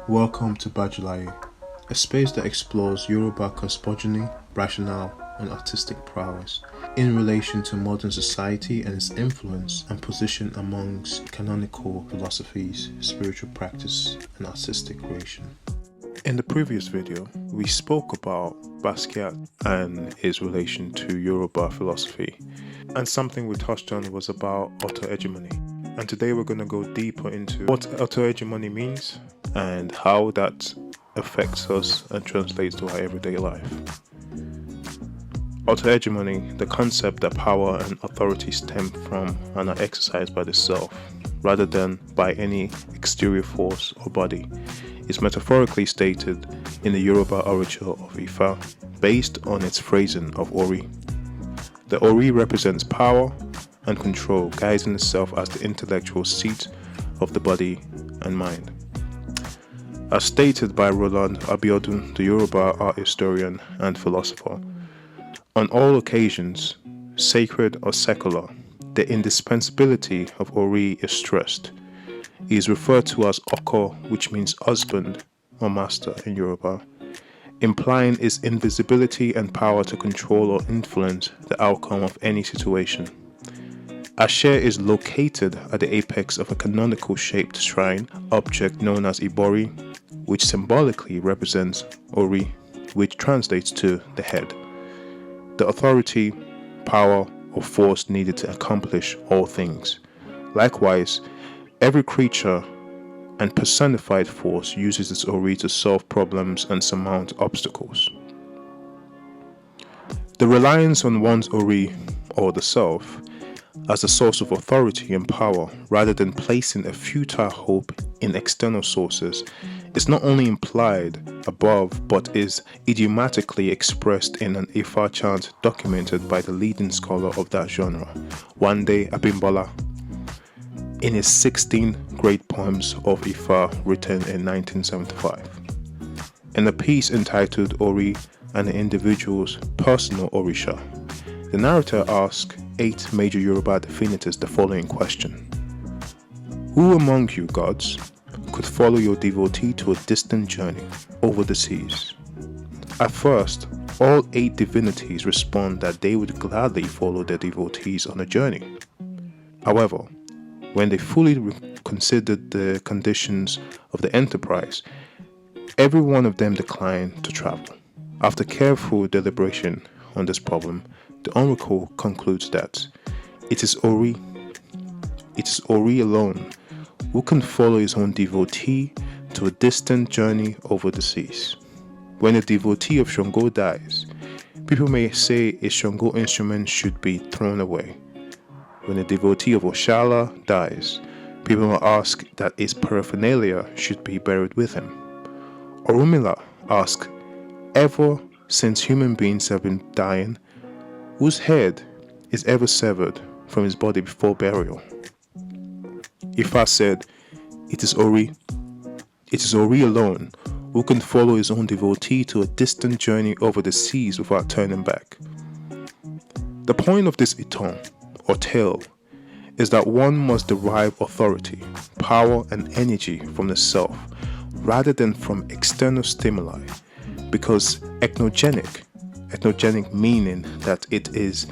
Welcome to Bajulaye, a space that explores Yoruba cosmogony, rationale, and artistic prowess in relation to modern society and its influence and position amongst canonical philosophies, spiritual practice, and artistic creation. In the previous video, we spoke about Basquiat and his relation to Yoruba philosophy, and something we touched on was about auto-hegemony. And today we're going to go deeper into what auto-hegemony means and how that affects us and translates to our everyday life. Auto-hegemony, the concept that power and authority stem from and are exercised by the self, rather than by any exterior force or body, is metaphorically stated in the Yoruba orature of Ifa, based on its phrasing of Ori. The Ori represents power and control, guiding the self as the intellectual seat of the body and mind. As stated by Roland Abiodun, the Yoruba art historian and philosopher, on all occasions, sacred or secular, the indispensability of Ori is stressed. He is referred to as Oko, which means husband or master in Yoruba, implying his invisibility and power to control or influence the outcome of any situation. Ashe is located at the apex of a canonical shaped shrine object known as Ibori, which symbolically represents Ori, which translates to the head, the authority, power, or force needed to accomplish all things. Likewise, every creature and personified force uses its Ori to solve problems and surmount obstacles. The reliance on one's Ori, or the self, as a source of authority and power, rather than placing a futile hope in external sources, is not only implied above but is idiomatically expressed in an Ifa chant documented by the leading scholar of that genre, Wande Abimbola, in his 16 great poems of Ifa written in 1975. In a piece entitled Ori and the Individual's Personal Orisha, the narrator asks 8 major Yoruba divinitaries the following question: who among you gods could follow your devotee to a distant journey over the seas? At first, all 8 divinities respond that they would gladly follow their devotees on a journey. However, when they fully considered the conditions of the enterprise, every one of them declined to travel. After careful deliberation on this problem, the oracle concludes that it is Ori alone who can follow his own devotee to a distant journey over the seas. When a devotee of Shango dies, people may say a Shango instrument should be thrown away. When a devotee of Oshala dies, people will ask that his paraphernalia should be buried with him. Orunmila asks, ever since human beings have been dying, whose head is ever severed from his body before burial? Ifa said, it is Ori alone who can follow his own devotee to a distant journey over the seas without turning back. The point of this iton, or tale, is that one must derive authority, power, and energy from the self rather than from external stimuli, because ectogenic meaning that it is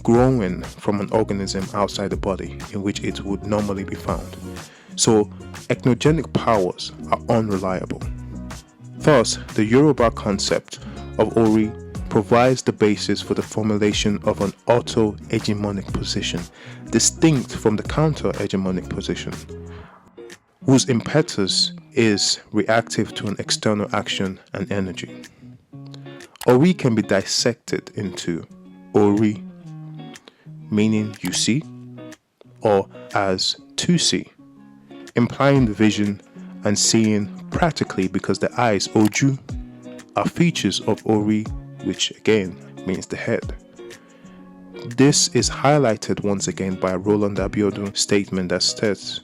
growing from an organism outside the body in which it would normally be found. So, ectogenic powers are unreliable. Thus, the Yoruba concept of Ori provides the basis for the formulation of an auto-hegemonic position, distinct from the counter-hegemonic position, whose impetus is reactive to an external action and energy. Ori can be dissected into Ori, meaning you see, or as to see, implying the vision and seeing practically because the eyes, Oju, are features of Ori, which again means the head. This is highlighted once again by Roland Abiodun's statement that states,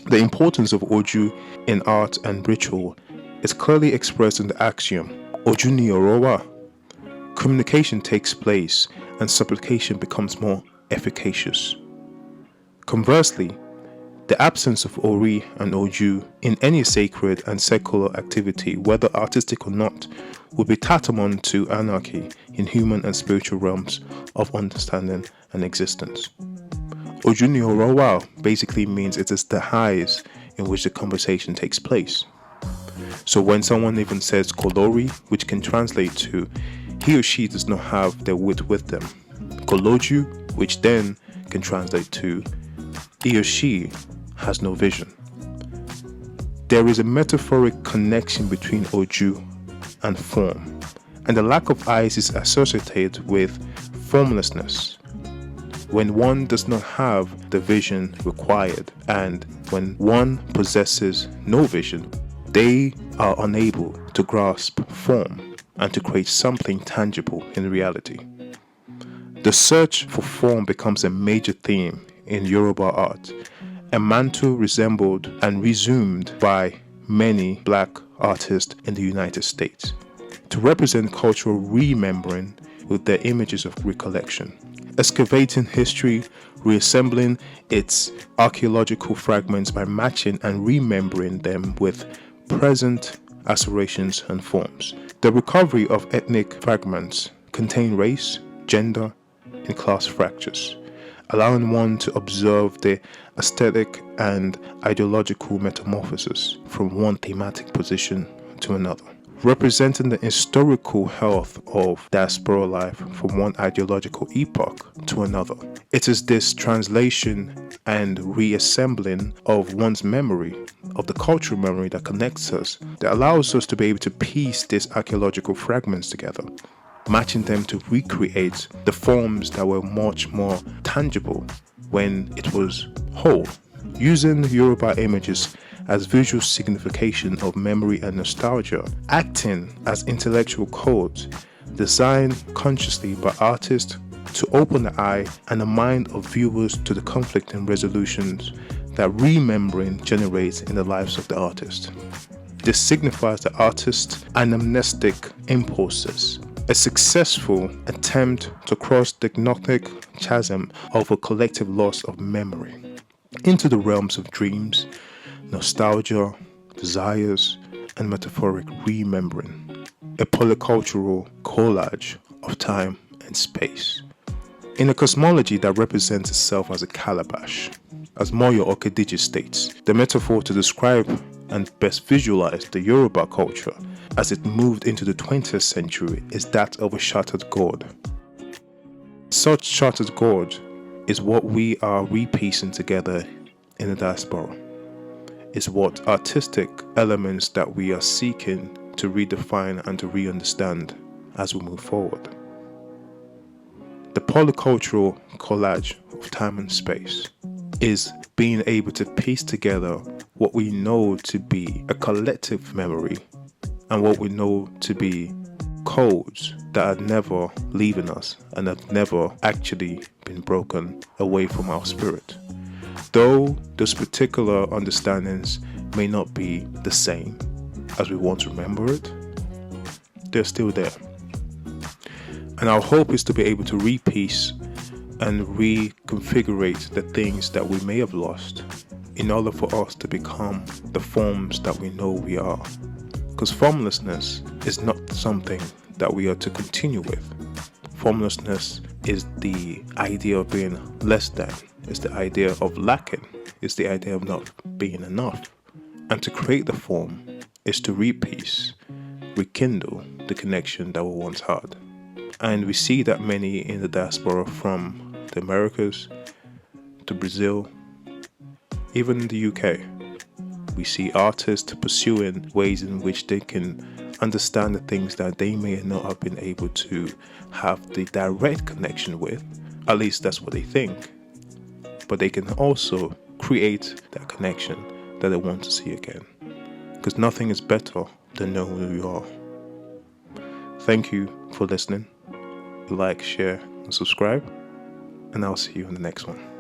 the importance of Oju in art and ritual is clearly expressed in the axiom, Oju ni Orowa. Communication takes place and supplication becomes more efficacious. Conversely, The absence of Ori and Oju in any sacred and secular activity, whether artistic or not, would be tantamount to anarchy in human and spiritual realms of understanding and existence. Oju ni ọ̀rọ̀ wà basically means it is the highs in which the conversation takes place. So when someone even says kolori, which can translate to he or she does not have their wit with them, koloju, which then can translate to he or she has no vision. There is a metaphoric connection between Oju and form, and the lack of eyes is associated with formlessness. When one does not have the vision required, and when one possesses no vision, they are unable to grasp form and to create something tangible in reality. The search for form becomes a major theme in Yoruba art, a mantle resembled and resumed by many black artists in the United States to represent cultural remembering with their images of recollection, excavating history, reassembling its archaeological fragments by matching and remembering them with present aspirations and forms. The recovery of ethnic fragments contain race, gender, and class fractures, allowing one to observe the aesthetic and ideological metamorphosis from one thematic position to another, representing the historical health of diaspora life from one ideological epoch to another. It is this translation and reassembling of one's memory, of the cultural memory that connects us, that allows us to be able to piece these archaeological fragments together, matching them to recreate the forms that were much more tangible when it was whole, using Yoruba images as visual signification of memory and nostalgia, acting as intellectual codes designed consciously by artists to open the eye and the mind of viewers to the conflicting resolutions that remembering generates in the lives of the artist. This signifies the artist's anamnestic impulses, a successful attempt to cross the gnostic chasm of a collective loss of memory into the realms of dreams, nostalgia, desires, and metaphoric remembering, a polycultural collage of time and space. In a cosmology that represents itself as a calabash, as Moyo Adage states, the metaphor to describe and best visualize the Yoruba culture as it moved into the 20th century is that of a shattered gourd. Such shattered gourd is what we are repiecing together in the diaspora. Is what artistic elements that we are seeking to redefine and to re-understand as we move forward. The polycultural collage of time and space is being able to piece together what we know to be a collective memory and what we know to be codes that are never leaving us and have never actually been broken away from our spirit. Though those particular understandings may not be the same as we want to remember it, they're still there. And our hope is to be able to repiece and reconfigure the things that we may have lost in order for us to become the forms that we know we are. Because formlessness is not something that we are to continue with. Formlessness is the idea of being less than, is the idea of lacking, is the idea of not being enough. And to create the form is to repiece, rekindle the connection that we once had. And we see that many in the diaspora, from the Americas to Brazil, even in the UK, we see artists pursuing ways in which they can understand the things that they may not have been able to have the direct connection with. At least that's what they think. But they can also create that connection that they want to see again. Because nothing is better than knowing who you are. Thank you for listening. Like, share, and subscribe. And I'll see you in the next one.